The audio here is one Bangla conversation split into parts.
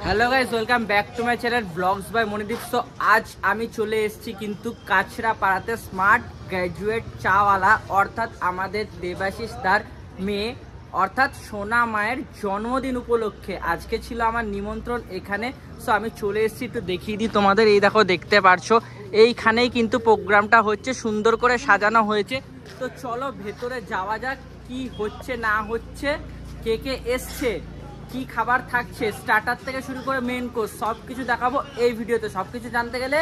Hello guys, welcome back to my channel vlogs by Monideep. So আজ আমি চলে এসেছি কিন্তু কাছড়াপাড়াতে স্মার্ট গ্র্যাজুয়েট চাওয়ালা অর্থাৎ আমাদের দেবাশিস দার মেয়ে অর্থাৎ সোনা মায়ের জন্মদিন উপলক্ষে আজকে ছিল আমার নিমন্ত্রণ এখানে। সো আমি চলে এসেছি, একটু দেখিয়ে দিই তোমাদের। এই দেখো, দেখতে পারছো এইখানেই কিন্তু প্রোগ্রামটা হচ্ছে, সুন্দর করে সাজানো হয়েছে। তো চলো ভেতরে যাওয়া যাক, কি হচ্ছে না হচ্ছে, কে কে এসছে, কি খাবার থাকছে, স্টার্টার থেকে শুরু করে মেন কোর্স সব কিছু দেখাবো এই ভিডিওতে। সব কিছু জানতে গেলে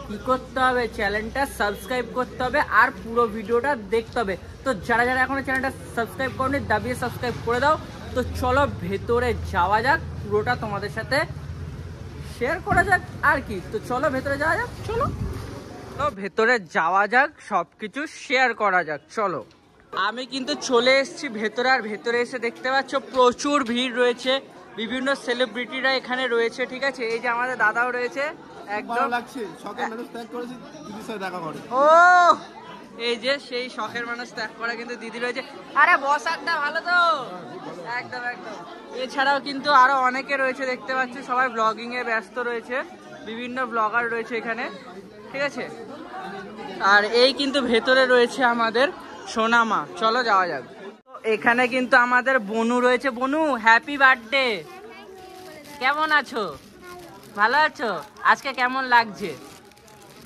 কি করতে হবে, চ্যানেলটা সাবস্ক্রাইব করতে হবে আর পুরো ভিডিওটা দেখতে হবে। তো যারা যারা এখনো চ্যানেলটা সাবস্ক্রাইব করেনি দাবিয়ে সাবস্ক্রাইব করে দাও। তো চলো ভেতরে যাওয়া যাক, পুরোটা তোমাদের সাথে শেয়ার করা যাক আর কি। তো চলো ভেতরে যাওয়া যাক, চলো ভেতরে যাওয়া যাক, সব কিছু শেয়ার করা যাক, চলো। আমি কিন্তু চলে এসেছি ভেতরে, আর ভেতরে এসে দেখতে পাচ্ছ প্রচুর ভিড় রয়েছে, বিভিন্ন সেলিব্রিটিরা এখানে রয়েছে, ঠিক আছে। এই যে আমাদের দাদাও রয়েছে, একদম লাগছে শখের মানুষ ত্যাগ করেছে দিদির সাথে দেখা করে। ও এই যে সেই শখের মানুষ ত্যাগ করা কিন্তু দিদি রয়েছে। আরে বসারটা ভালো তো, একদম একদম। এছাড়াও কিন্তু আরো অনেকে রয়েছে, দেখতে পাচ্ছি সবাই ব্লগিং এ ব্যস্ত রয়েছে, বিভিন্ন ব্লগার রয়েছে এখানে, ঠিক আছে। আর এই কিন্তু ভেতরে রয়েছে আমাদের সোনা মা, চলো যাওয়া যাক। এখানে কিন্তু আমাদের বনু রয়েছে। বনু, হ্যাপি বার্থডে। কেমন আছো? ভালো আছো? আজকে কেমন লাগছে?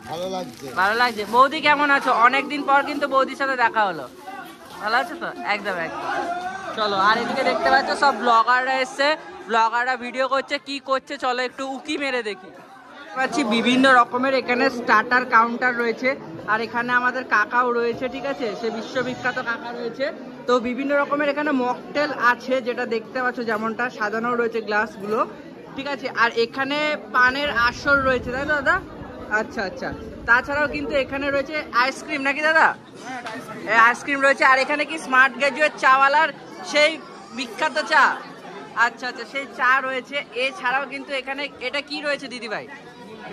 ভালো লাগছে। ভালো লাগছে। বৌদি কেমন আছো? অনেকদিন পর কিন্তু বৌদির সাথে দেখা হলো। ভালো আছো তো? একদম একদম। চলো, আর এদিকে দেখতে পাচ্ছ সব ব্লগাররা এসছে, ব্লগাররা ভিডিও করছে, কি করছে চলো একটু উকি মেরে দেখি। পাচ্ছি বিভিন্ন রকমের এখানে স্টার্টার কাউন্টার রয়েছে, আর এখানে আমাদের কাকাও রয়েছে, ঠিক আছে, সে বিশ্ববিখ্যাত কাকা রয়েছে। তো বিভিন্ন রকমের এখানে মকটেল আছে, যেটা দেখতে পাচ্ছ যেমনটা সাজানো রয়েছে গ্লাসগুলো, ঠিক আছে। আর এখানে পানের আসর রয়েছে, তাই তো দাদা? আচ্ছা আচ্ছা। তাছাড়াও কিন্তু এখানে রয়েছে আইসক্রিম, নাকি দাদা? আইসক্রিম রয়েছে। আর এখানে কি স্মার্ট গ্র্যাজুয়েট চাওয়ালার সেই বিখ্যাত চা, আচ্ছা আচ্ছা, সেই চা রয়েছে। এছাড়াও কিন্তু এখানে এটা কি রয়েছে দিদিভাই?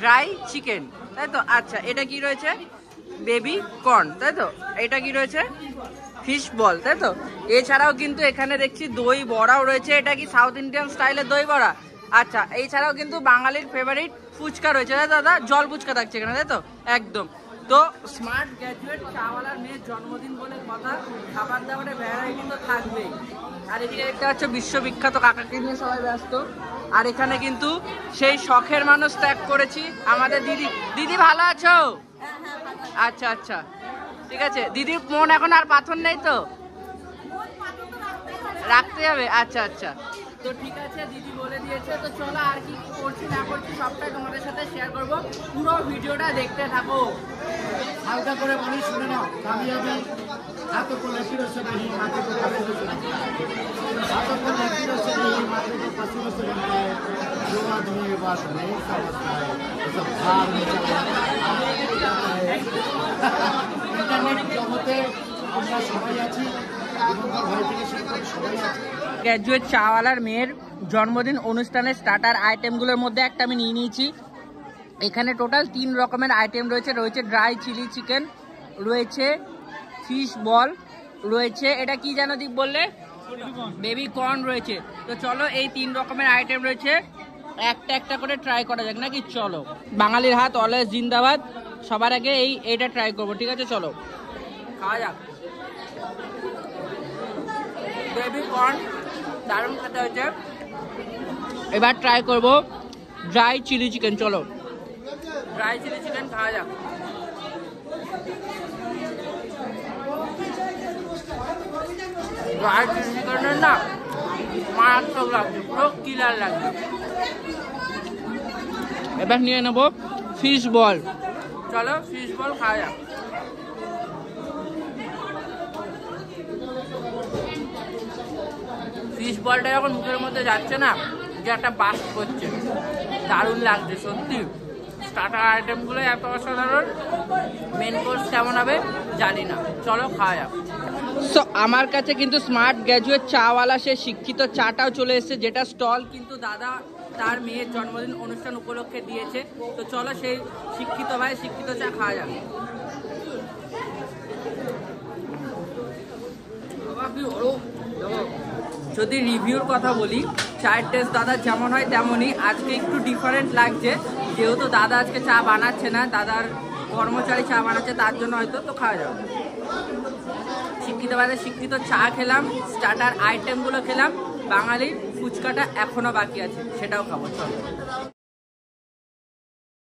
ড্রাই চিকেন, তাই তো? আচ্ছা, এটা কি রয়েছে? বেবি কর্ন, তাই তো? এটা কি রয়েছে? ফিশ বল, তাই তো? এছাড়াও কিন্তু এখানে দেখছি দই বড়াও রয়েছে। এটা কি সাউথ ইন্ডিয়ান স্টাইলের দই বড়া? আচ্ছা। এছাড়াও কিন্তু বাঙালির ফেভারিট ফুচকা রয়েছে, তাই দাদা? জল ফুচকা থাকছে এখানে, তাই তো? একদম। তো স্মার্ট গ্র্যাজুয়েট চাওয়ালার মেয়ের জন্মদিন বলে কথা, খাবার দাবারের ভ্যারাইটি তো থাকবেই। আর এদিকে দেখতে পাচ্ছ বিশ্ববিখ্যাত কাকাকে নিয়ে সবাই ব্যস্ত। আর এখানে কিন্তু সেই শখের মানুষ ত্যাগ করেছি আমাদের দিদি। দিদি ভালো আছো? আচ্ছা আচ্ছা, ঠিক আছে। দিদির মন এখন আর পাথর নেই তো? রাখতে হবে, আচ্ছা আচ্ছা। তো ঠিক আছে, দিদি বলে দিয়েছে। তো চলো, আর কি কি করছি না করছি সবটাই তোমাদের সাথে শেয়ার করব, পুরো ভিডিওটা দেখতে থাকো। হালকা করে বলি, শুনে নাও। কামিয়াবি हाथों को लकीरों से नहीं, माथे को पसीनों से बनता है। हाथों को लकीरों से नहीं, माथे को पसीनों से बनता है। जो आदमी ये बात नहीं समझता है वो सब भाग में चला जाता है। इंटरनेट जगते আমরা সবাই আছি, দীপঙ্কর ভাই থেকে শুরু করে সবাই আছি। গ্র্যাজুয়েট চাওয়ালার মেয়ের জন্মদিন অনুষ্ঠানের স্টার্টার আইটেমগুলোর মধ্যে একটা আমি নিয়ে নিয়েছি। এখানে টোটাল 3 রকমের আইটেম রয়েছে। রয়েছে ড্রাই চিলি চিকেন, রয়েছে ফিশ বল, রয়েছে এটা কি যেন দীপ বললে, বেবি কর্ন রয়েছে। তো চলো, এই 3 রকমের আইটেম রয়েছে, একটা একটা করে ট্রাই করা যাক নাকি? চলো, বাঙালির হাত অলওয়েজ জিন্দাবাদ। সবার আগে এইটা ট্রাই করবো, ঠিক আছে? চলো খাওয়া যাক। বেবি কর্ন দারুণ খেতে হয়েছে। এবার ট্রাই করবো ড্রাই চিলি চিকেন, চলো ড্রাই চিলি চিকেন খাওয়া যাক। ড্রাই চিলি চিকেনের না মারাত্মক লাগছে, পুরো কিলার লাগছে। এবার নিয়ে নেবো ফিশ বল, চলো ফিশ বল খাওয়া যাক। ফিশ বলটা যখন মুখের মধ্যে যাচ্ছে না, যে একটা বাস করছে, দারুণ লাগছে সত্যি। স্টার্টার আইটেমগুলো এত অসাধারণ, মেন কোর্স কেমন হবে জানি না, চলো খাওয়া যাক। সো আমার কাছে কিন্তু স্মার্ট গ্র্যাজুয়েট চাওয়ালা সে শিক্ষিত চাটাও চলে এসেছে, যেটা স্টল কিন্তু দাদা তার মেয়ের জন্মদিন অনুষ্ঠান উপলক্ষে দিয়েছে। তো চলো সেই শিক্ষিত ভাই শিক্ষিত চা খাওয়া যাবে। যদি রিভিউর কথা বলি, চায়ের টেস্ট দাদা যেমন হয় তেমনই। আজকে একটু ডিফারেন্ট লাগছে, যেহেতু দাদা আজকে চা বানাচ্ছে না, দাদার কর্মচারী চা বানাচ্ছে, তার জন্য হয়তো তো খাওয়া যাবে। শিক্ষিত বাজারে শিক্ষিত চা খেলাম, স্টার্টার আইটেমগুলো খেলাম, বাঙালির ফুচকাটা এখনো বাকি আছে, সেটাও খাবো। চলো।